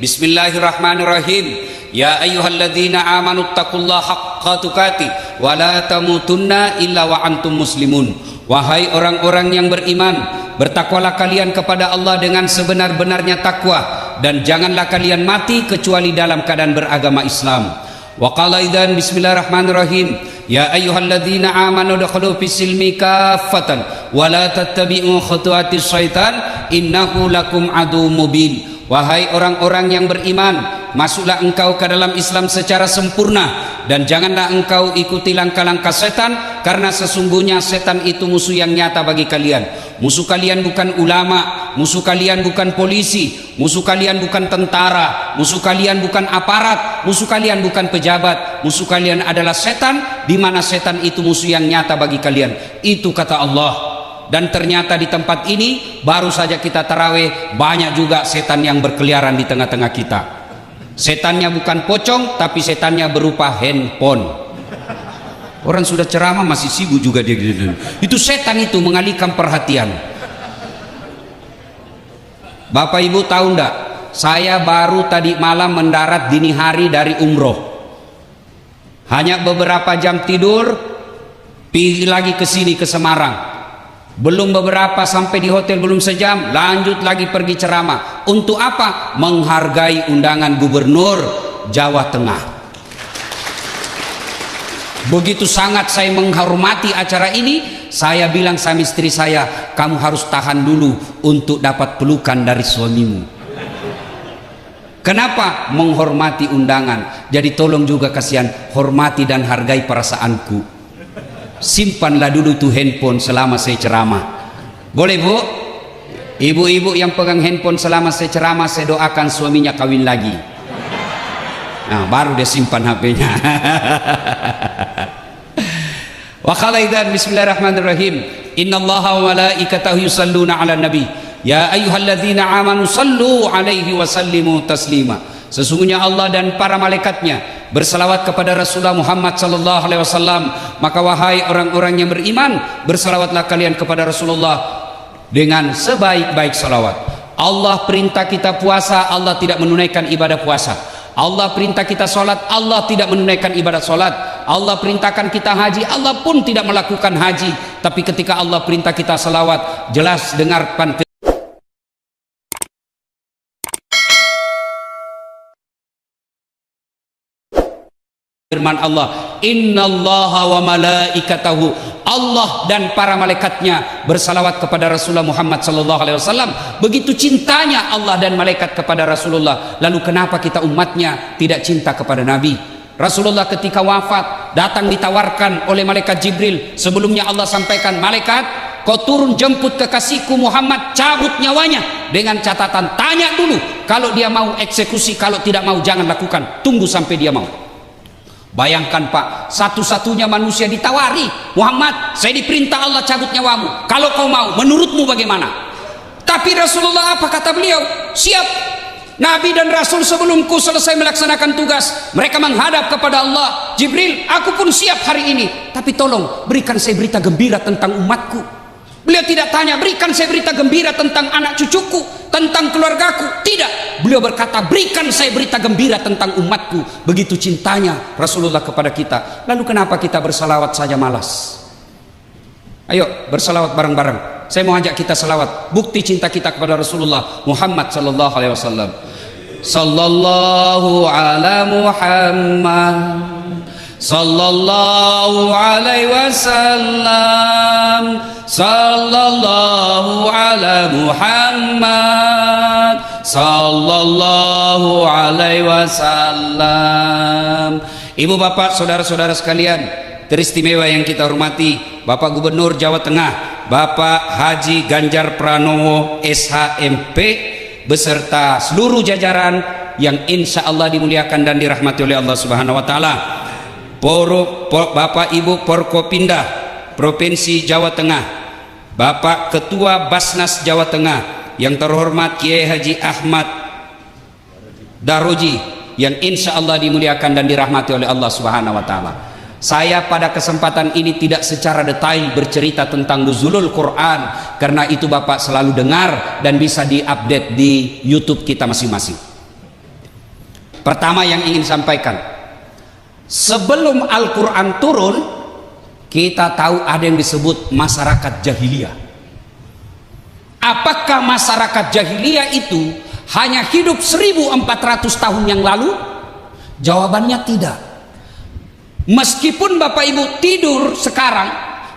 Bismillahirrahmanirrahim. Ya ayyuhalladzina amanu taqullaha haqqa tuqatih wa la tamutunna illa wa antum muslimun. Wahai orang-orang yang beriman, bertakwalah kalian kepada Allah dengan sebenar-benarnya takwa, dan janganlah kalian mati kecuali dalam keadaan beragama Islam. Wa qala idzan bismillahirrahmanirrahim. Ya ayyuhalladzina amanu dakhulu fis-silmi kaffatan wa la tattabi'u khutuwatis syaitan innahu lakum aduwwum mubin. Wahai orang-orang yang beriman, masuklah engkau ke dalam Islam secara sempurna, dan janganlah engkau ikuti langkah-langkah setan, karena sesungguhnya setan itu musuh yang nyata bagi kalian. Musuh kalian bukan ulama, musuh kalian bukan polisi, musuh kalian bukan tentara, musuh kalian bukan aparat, musuh kalian bukan pejabat, musuh kalian adalah setan, di mana setan itu musuh yang nyata bagi kalian. Itu kata Allah. Dan ternyata di tempat ini baru saja kita tarawih, banyak juga setan yang berkeliaran di tengah-tengah kita. Setannya bukan pocong, tapi setannya berupa handphone. Orang sudah ceramah masih sibuk juga dia. Itu setan itu mengalihkan perhatian. Bapak Ibu tahu enggak? Saya baru tadi malam mendarat dini hari dari umroh. Hanya beberapa jam tidur, pergi lagi ke sini ke Semarang. Belum beberapa sampai di hotel, belum sejam lanjut lagi pergi ceramah. Untuk apa? Menghargai undangan gubernur Jawa Tengah. Begitu sangat saya menghormati acara ini, saya bilang sama istri saya, kamu harus tahan dulu untuk dapat pelukan dari suamimu. Kenapa? Menghormati undangan. Jadi tolong juga kasihan, hormati dan hargai perasaanku. Simpanlah dulu tuh handphone selama saya ceramah. Boleh Bu? Ibu-ibu yang pegang handphone selama saya ceramah, saya doakan suaminya kawin lagi. Nah, baru dia simpan HP-nya. Wa qala idzan bismillahirrahmanirrahim. Innallaha wa malaikatahu yusalluna 'alan nabi. Ya ayyuhalladzina amanu sallu 'alaihi wa sallimu taslima. Sesungguhnya Allah dan para malaikatnya bersalawat kepada Rasulullah Muhammad sallallahu alaihi wasallam. Maka wahai orang-orang yang beriman, bersalawatlah kalian kepada Rasulullah dengan sebaik-baik salawat. Allah perintah kita puasa, Allah tidak menunaikan ibadah puasa. Allah perintah kita sholat, Allah tidak menunaikan ibadah sholat. Allah perintahkan kita haji, Allah pun tidak melakukan haji. Tapi ketika Allah perintah kita salawat, jelas dengarkan firman Allah, innallaha wa malaikatahu, Allah dan para malaikatnya bersalawat kepada Rasulullah Muhammad sallallahu alaihi wasallam. Begitu cintanya Allah dan malaikat kepada Rasulullah. Lalu kenapa kita umatnya tidak cinta kepada Nabi? Rasulullah ketika wafat datang ditawarkan oleh malaikat Jibril. Sebelumnya Allah sampaikan, malaikat, kau turun jemput kekasihku Muhammad, cabut nyawanya, dengan catatan tanya dulu, kalau dia mau eksekusi, kalau tidak mau jangan lakukan, tunggu sampai dia mau. Bayangkan Pak, satu-satunya manusia ditawari, Muhammad, saya diperintah Allah cabut nyawamu, kalau kau mau, menurutmu bagaimana? Tapi Rasulullah apa kata beliau? Siap. Nabi dan Rasul sebelumku selesai melaksanakan tugas, mereka menghadap kepada Allah. Jibril, aku pun siap hari ini, tapi tolong berikan saya berita gembira tentang umatku. Beliau tidak tanya, berikan saya berita gembira tentang anak cucuku, tentang keluargaku. Tidak, beliau berkata, berikan saya berita gembira tentang umatku. Begitu cintanya Rasulullah kepada kita. Lalu kenapa kita bersalawat saja malas? Ayo bersalawat bareng-bareng. Saya mau ajak kita salawat, bukti cinta kita kepada Rasulullah Muhammad sallallahu alaihi wasallam. Sallallahu ala Muhammad, sallallahu alaihi wasallam, sallallahu ala Muhammad, sallallahu alaihi wasallam. Ibu bapak saudara-saudara sekalian teristimewa yang kita hormati, Bapak Gubernur Jawa Tengah Bapak Haji Ganjar Pranowo SHMP beserta seluruh jajaran yang insya Allah dimuliakan dan dirahmati oleh Allah Subhanahu wa taala. Bapak Ibu Porkopindah Provinsi Jawa Tengah, Bapak Ketua Basnas Jawa Tengah yang terhormat Kiai Haji Ahmad Daroji yang insya Allah dimuliakan dan dirahmati oleh Allah Subhanahu wa taala. Saya pada kesempatan ini tidak secara detail bercerita tentang nuzulul Quran, karena itu Bapak selalu dengar dan bisa diupdate di YouTube kita masing-masing. Pertama yang ingin sampaikan, sebelum Al-Quran turun, kita tahu ada yang disebut masyarakat jahiliyah. Apakah masyarakat jahiliyah itu hanya hidup 1400 tahun yang lalu? Jawabannya tidak. Meskipun Bapak Ibu tidur sekarang,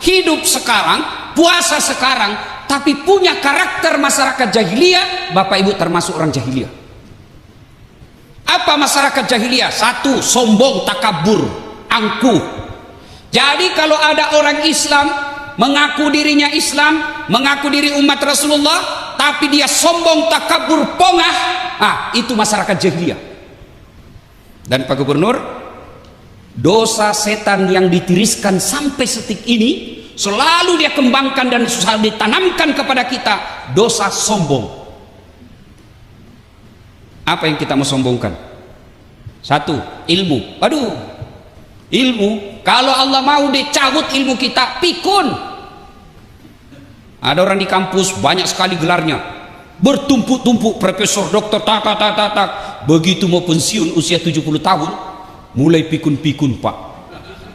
hidup sekarang, puasa sekarang, tapi punya karakter masyarakat jahiliyah, Bapak Ibu termasuk orang jahiliyah. Apa masyarakat jahiliyah? Satu, sombong, takabur, angkuh. Jadi kalau ada orang Islam mengaku dirinya Islam, mengaku diri umat Rasulullah, tapi dia sombong, takabur, pongah, itu masyarakat jahiliyah. Dan Pak Gubernur, dosa setan yang ditiriskan sampai setik ini selalu dia kembangkan dan selalu ditanamkan kepada kita, dosa sombong. Apa yang kita mau sombongkan? Satu, ilmu. Aduh, ilmu, kalau Allah mau dicabut ilmu kita, pikun. Ada orang di kampus banyak sekali gelarnya, bertumpuk-tumpuk, profesor, doktor, tak. Begitu mau pensiun usia 70 tahun, mulai pikun-pikun, Pak.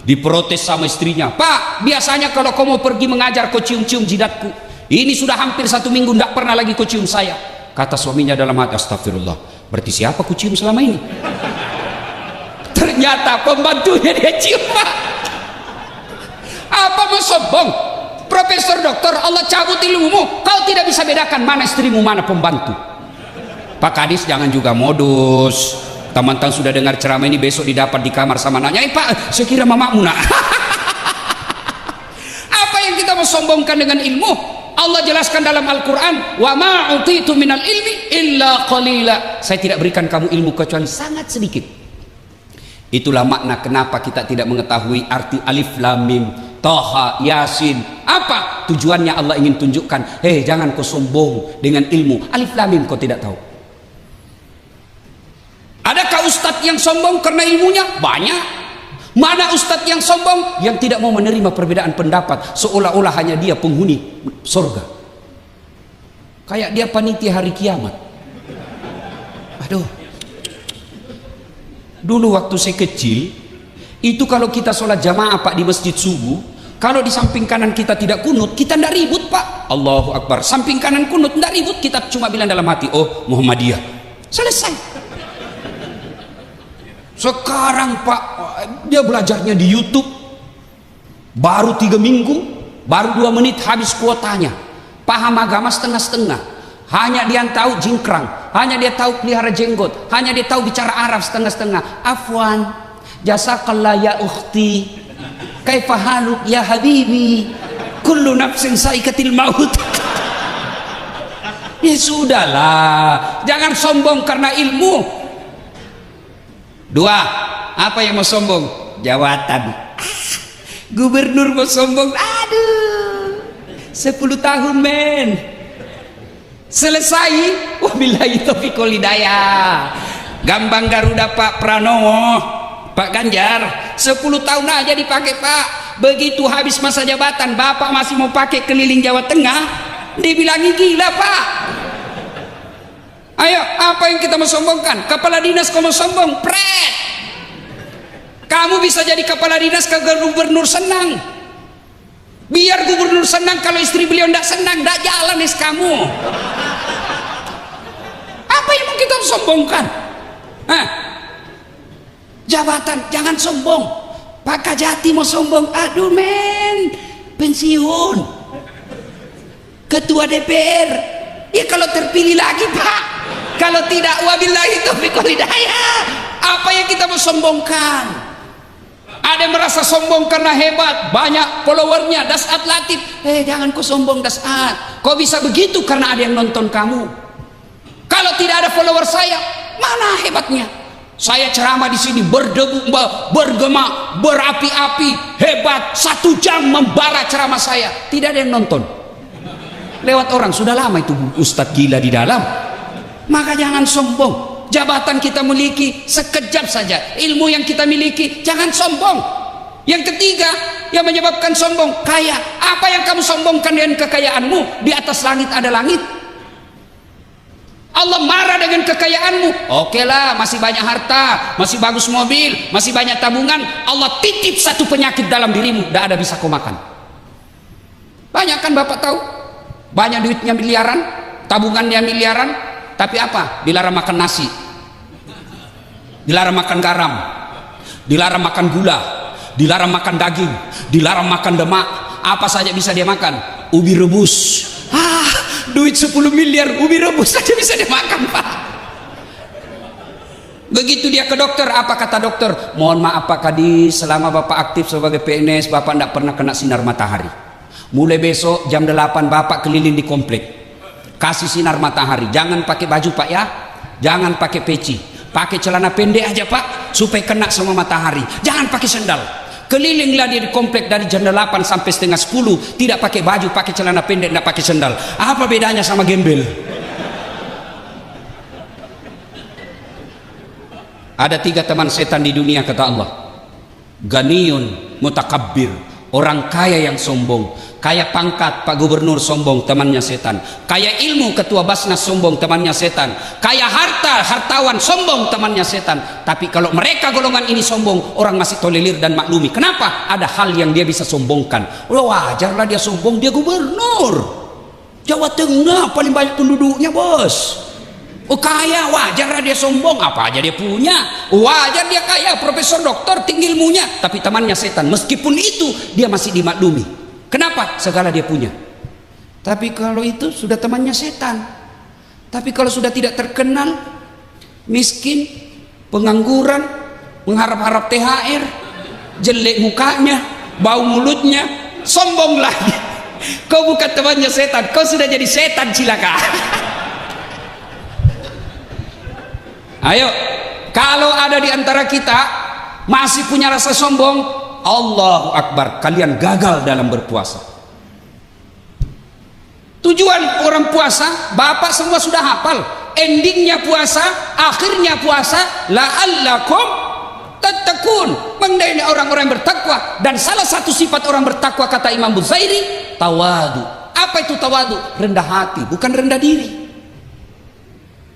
Diprotes sama istrinya, Pak, biasanya kalau kau mau pergi mengajar kau cium-cium jidatku, ini sudah hampir 1 minggu tidak pernah lagi kau cium saya. Kata suaminya dalam hati, astagfirullah, berarti siapa kau cium selama ini? Ternyata pembantunya dia cium, Pak. Apa mau sombong? Profesor, doktor, Allah cabut ilmumu, kau tidak bisa bedakan mana istrimu, mana pembantu. Pak Kadis jangan juga modus. Teman-teman sudah dengar ceramah ini, besok didapat di kamar sama nanya, Pak, saya kira mamamu nak. Apa yang kita mau sombongkan dengan ilmu? Allah jelaskan dalam Al-Quran, wa ma utitu minal ilmi illa qalila. Saya tidak berikan kamu ilmu kecuali sangat sedikit. Itulah makna kenapa kita tidak mengetahui arti alif lam mim, Toha, Yasin. Apa tujuannya? Allah ingin tunjukkan, jangan kau sombong dengan ilmu. Alif lam mim kau tidak tahu. Adakah ustadz yang sombong karena ilmunya? Banyak. Mana ustadz yang sombong? Yang tidak mau menerima perbedaan pendapat, seolah-olah hanya dia penghuni surga, kayak dia panitia hari kiamat. Aduh, dulu waktu saya kecil itu kalau kita sholat jamaah, Pak, di masjid subuh, kalau di samping kanan kita tidak kunut, kita tidak ribut, Pak. Allahu Akbar, samping kanan kunut, tidak ribut, kita cuma bilang dalam hati, oh Muhammadiyah, selesai. Sekarang Pak, dia belajarnya di YouTube, baru 3 minggu, baru 2 menit habis kuotanya, paham agama setengah-setengah, hanya dia tahu jingkrang, hanya dia tahu pelihara jenggot, hanya dia tahu bicara Arab setengah-setengah. Afwan, jazakallah ya ukhti, kaifa haluk ya habibi, kullu nafsin saikatil maut. Ya sudahlah, jangan sombong karena ilmu. 2, apa yang mau sombong? Jawatan. Gubernur mau sombong, aduh, 10 tahun men, selesai. Wabillahi taufiq wal hidayah. Gambang Garuda Pak Pranowo, Pak Ganjar, 10 tahun aja dipakai, Pak. Begitu habis masa jabatan, Bapak masih mau pakai keliling Jawa Tengah, dibilangi gila, Pak. Ayo, apa yang kita mau sombongkan? Kepala dinas kamu sombong, pret. Kamu bisa jadi kepala dinas kalau gubernur senang. Biar gubernur senang, kalau istri beliau tidak senang, tidak jalan kamu. Apa yang mau kita sombongkan? Jabatan, jangan sombong. Pak Kajati mau sombong, aduh men, pensiun. Ketua DPR, ya kalau terpilih lagi, Pak. Kalau tidak, wabillahi taufiq wal hidayah. Apa yang kita mau sombongkan? Ada yang merasa sombong karena hebat, banyak followernya, Dasat Latif. Jangan kau sombong Dasat, kau bisa begitu karena ada yang nonton kamu. Kalau tidak ada follower saya, mana hebatnya? Saya ceramah di sini berdebu, bergema, berapi-api, hebat, 1 jam membara ceramah saya, tidak ada yang nonton. Lewat orang, sudah lama itu Ustadz gila di dalam. Maka jangan sombong. Jabatan kita miliki sekejap saja, ilmu yang kita miliki jangan sombong. Yang ketiga yang menyebabkan sombong, kaya. Apa yang kamu sombongkan dengan kekayaanmu? Di atas langit ada langit. Allah marah dengan kekayaanmu. Oke lah, masih banyak harta, masih bagus mobil, masih banyak tabungan. Allah titip satu penyakit dalam dirimu, tidak ada bisa kau makan. Banyak kan Bapak tahu? Banyak duitnya miliaran, tabungannya miliaran, tapi apa? Dilarang makan nasi, dilarang makan garam, dilarang makan gula, dilarang makan daging, dilarang makan demak. Apa saja bisa dia makan? Ubi rebus. Duit 10 miliar ubi rebus saja bisa dia makan, Pak. Begitu dia ke dokter, apa kata dokter? Mohon maaf Pak Kadis, selama Bapak aktif sebagai PNS, Bapak tidak pernah kena sinar matahari. Mulai besok jam 8 Bapak keliling di komplek, kasih sinar matahari. Jangan pakai baju Pak ya, jangan pakai peci, pakai celana pendek aja Pak, supaya kena sama matahari. Jangan pakai sendal. Kelilinglah dia di komplek dari jam 8 sampai setengah 10, tidak pakai baju, pakai celana pendek, tidak pakai sendal. Apa bedanya sama gembel? Ada 3 teman setan di dunia kata Allah. Ganiyun mutakabbir, orang kaya yang sombong. Kaya pangkat Pak Gubernur sombong, temannya setan. Kaya ilmu Ketua Basnas sombong, temannya setan. Kaya harta, hartawan sombong, temannya setan. Tapi kalau mereka golongan ini sombong, orang masih tolerir dan maklumi. Kenapa? Ada hal yang dia bisa sombongkan. Wajarlah dia sombong, dia gubernur Jawa Tengah, paling banyak penduduknya bos. Kaya, wajarlah dia sombong. Apa aja dia punya, wajar dia kaya, profesor doktor, tinggi ilmunya. Tapi temannya setan, meskipun itu dia masih dimaklumi. Kenapa? Segala dia punya. Tapi kalau itu sudah temannya setan. Tapi kalau sudah tidak terkenal, miskin, pengangguran, mengharap-harap THR, jelek mukanya, bau mulutnya, sombong lagi. Kau bukan temannya setan, kau sudah jadi setan cilaka. Ayo, kalau ada di antara kita masih punya rasa sombong, Allahu Akbar, kalian gagal dalam berpuasa. Tujuan orang puasa, Bapak semua sudah hafal. Endingnya puasa, akhirnya puasa, la'allakum tattaqun, mengenai orang-orang bertakwa. Dan salah satu sifat orang bertakwa kata Imam Buzairi, tawadu. Apa itu tawadu? Rendah hati, bukan rendah diri.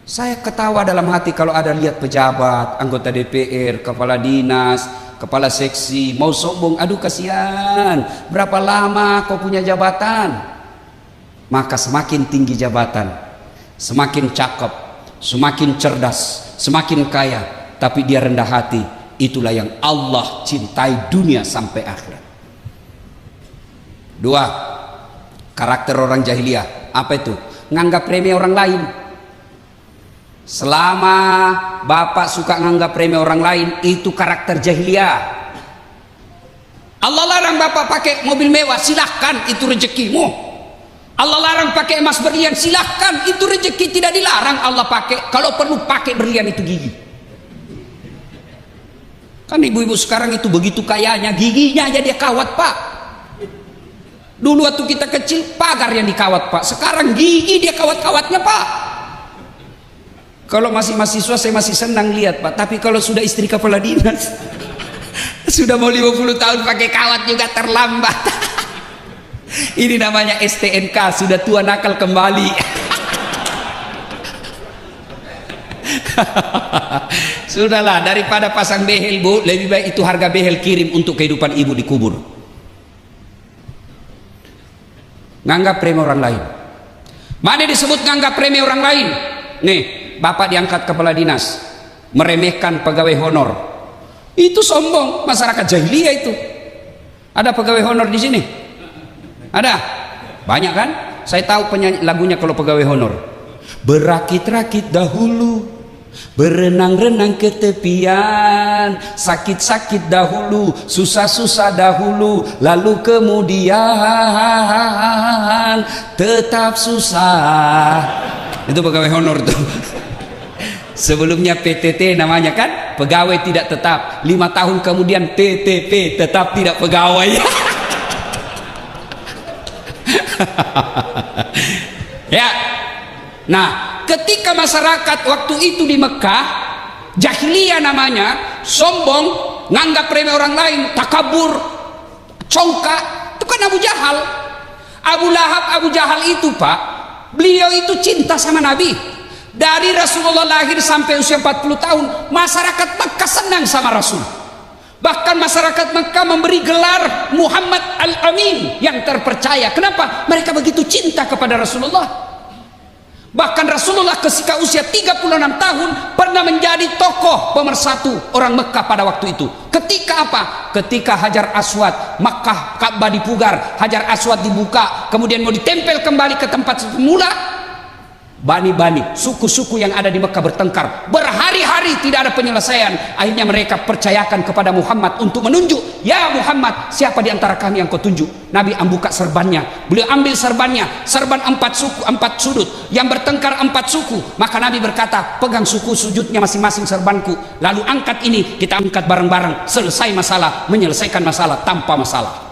Saya ketawa dalam hati kalau ada lihat pejabat, anggota DPR, kepala dinas, kepala seksi mau sombong. Aduh kasihan, berapa lama kau punya jabatan? Maka semakin tinggi jabatan, semakin cakep, semakin cerdas, semakin kaya, tapi dia rendah hati. Itulah yang Allah cintai dunia sampai akhirat. 2, karakter orang jahiliyah. Apa itu? Nganggap remeh orang lain. Selama Bapak suka nganggap remeh orang lain, itu karakter jahiliyah. Allah larang Bapak pakai mobil mewah, silahkan, itu rezekimu. Allah larang pakai emas berlian, silahkan, itu rezeki, tidak dilarang Allah pakai. Kalau perlu pakai berlian itu gigi. Kan ibu-ibu sekarang itu begitu kayanya, giginya aja dia kawat Pak. Dulu waktu kita kecil pagar yang dikawat Pak, sekarang gigi dia kawat-kawatnya Pak. Kalau masih mahasiswa saya masih senang lihat Pak, tapi kalau sudah istri kepala dinas sudah mau 50 tahun pakai kawat juga terlambat. Ini namanya STNK, sudah tua nakal kembali. Sudahlah, daripada pasang behel Bu, lebih baik itu harga behel kirim untuk kehidupan ibu di kubur. Nganggap remeh orang lain. Mana disebut nganggap remeh orang lain? Nih, Bapak diangkat kepala dinas, meremehkan pegawai honor. Itu sombong, masyarakat jahiliyah itu. Ada pegawai honor di sini? Ada? Banyak kan? Saya tahu penyanyi lagunya kalau pegawai honor. Berakit-rakit dahulu, berenang-renang ke tepian, sakit-sakit dahulu, susah-susah dahulu, lalu kemudian tetap susah. Itu pegawai honor tuh. Sebelumnya PTT namanya kan, pegawai tidak tetap. 5 tahun kemudian TTP, tetap tidak pegawai. Ya. Nah, ketika masyarakat waktu itu di Mekah, jahiliyah namanya, sombong, nganggap remeh orang lain, takabur, congkak, itu kan Abu Jahal. Abu Lahab, Abu Jahal itu Pak, beliau itu cinta sama Nabi. Dari Rasulullah lahir sampai usia 40 tahun, masyarakat Mekah senang sama Rasul. Bahkan masyarakat Mekah memberi gelar Muhammad Al-Amin, yang terpercaya. Kenapa? Mereka begitu cinta kepada Rasulullah. Bahkan Rasulullah ketika usia 36 tahun pernah menjadi tokoh pemersatu orang Mekah pada waktu itu. Ketika apa? Ketika Hajar Aswad, Makkah Ka'bah dipugar, Hajar Aswad dibuka, kemudian mau ditempel kembali ke tempat semula. Bani-bani, suku-suku yang ada di Mekah bertengkar berhari-hari, tidak ada penyelesaian. Akhirnya mereka percayakan kepada Muhammad untuk menunjuk, ya Muhammad, siapa di antara kami yang kau tunjuk? Nabi membuka serbannya, beliau ambil serbannya, serban 4 suku, 4 sudut yang bertengkar 4 suku. Maka Nabi berkata, pegang suku sujudnya masing-masing serbanku, lalu angkat ini, kita angkat bareng-bareng, selesai masalah, menyelesaikan masalah tanpa masalah.